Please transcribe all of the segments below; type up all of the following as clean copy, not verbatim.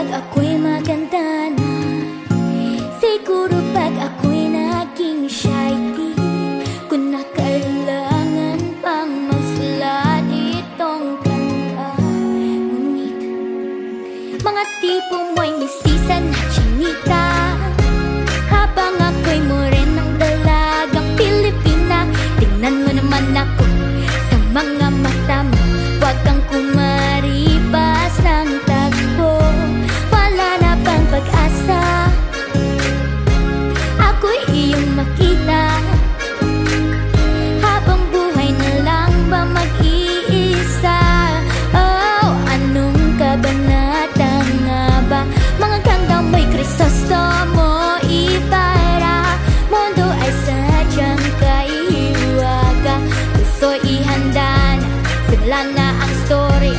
pag ako'y maganda na, siguro pag ako'y naging shy, di ko na kailangan pang magsulat itong kanta. Ngunit mga tipo mo'y mistisa na chinita, habang ako'y morenang dalagang Pilipina. Tingnan mo naman ako sa mga mata mo, huwag kang kumaribas ng tagpo. Wala na bang pag-asa ako'y iyong makita, habang buhay na lang ba mag-iisa? Oh, anong kabanata nga ba? Mga ganda mo'y Krisostomo, ibara mundo ay sadyang kaihiwaga. Gusto'y ihanda na, simulan na ang storya.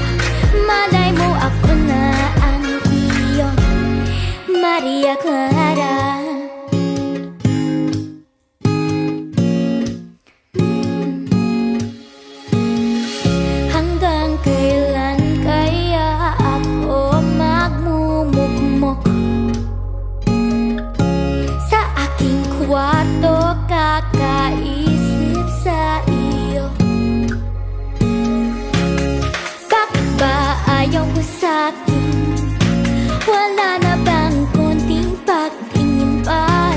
Malay mo ako na ang iyong Maria Clara. Hanggang kailan kaya ako magmumukmok sa aking kwarto, kakaisip sa iyo? Bakit ba ayaw mo sa'kin? Wala na bang konting pagtingin pa?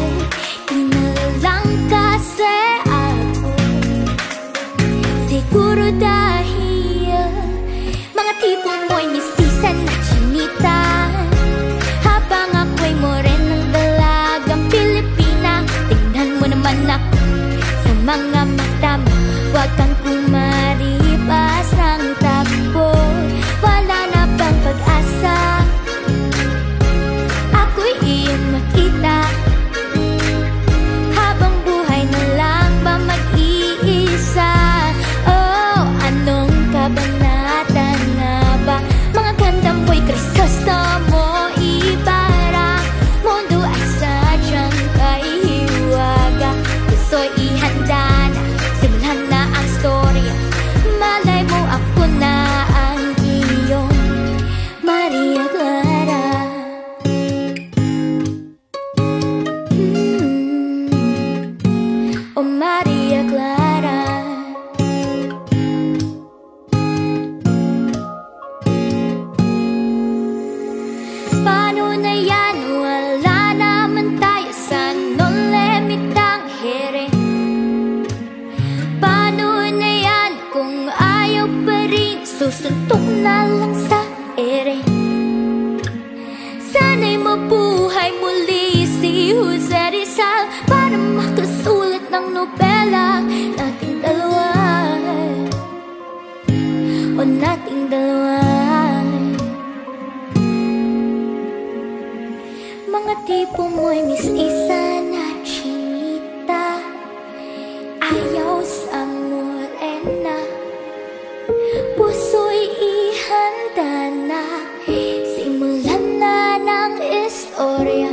Di na lang kasi ako, siguro dahil mga tipo mo'y mistisa na chinita, habang ako'y morenang dalagang Pilipina. Tingnan mo naman ako sa mga mata mo, huwag kang kumaribas ng takbo. Wala na bang pag-asa ako'y iyong makita, habang buhay na lang ba mag-iisa? Oh, anong kabanata nga ba? Mga ganda mo'y Krisostomo, ibara mundo ay sadyang kaihiwaga. Gusto'y ihanda na, simulan na ang storya. Malay mo ako na ang iyong Maria Clara. Oh, Maria Clara. Paano na yan? Wala naman tayo sa non-limitang here. Paano na yan kung ayaw pa rin? Susuntok na lang sa ere. Sana'y mabuhay muli si Jose Rizal para makasulat ng nobela nating dalawa. O nating dalawa. Mga tipo mo'y mistisa na chinita, ayaw sa morena. Puso'y ihanda na, simulan na ng istorya.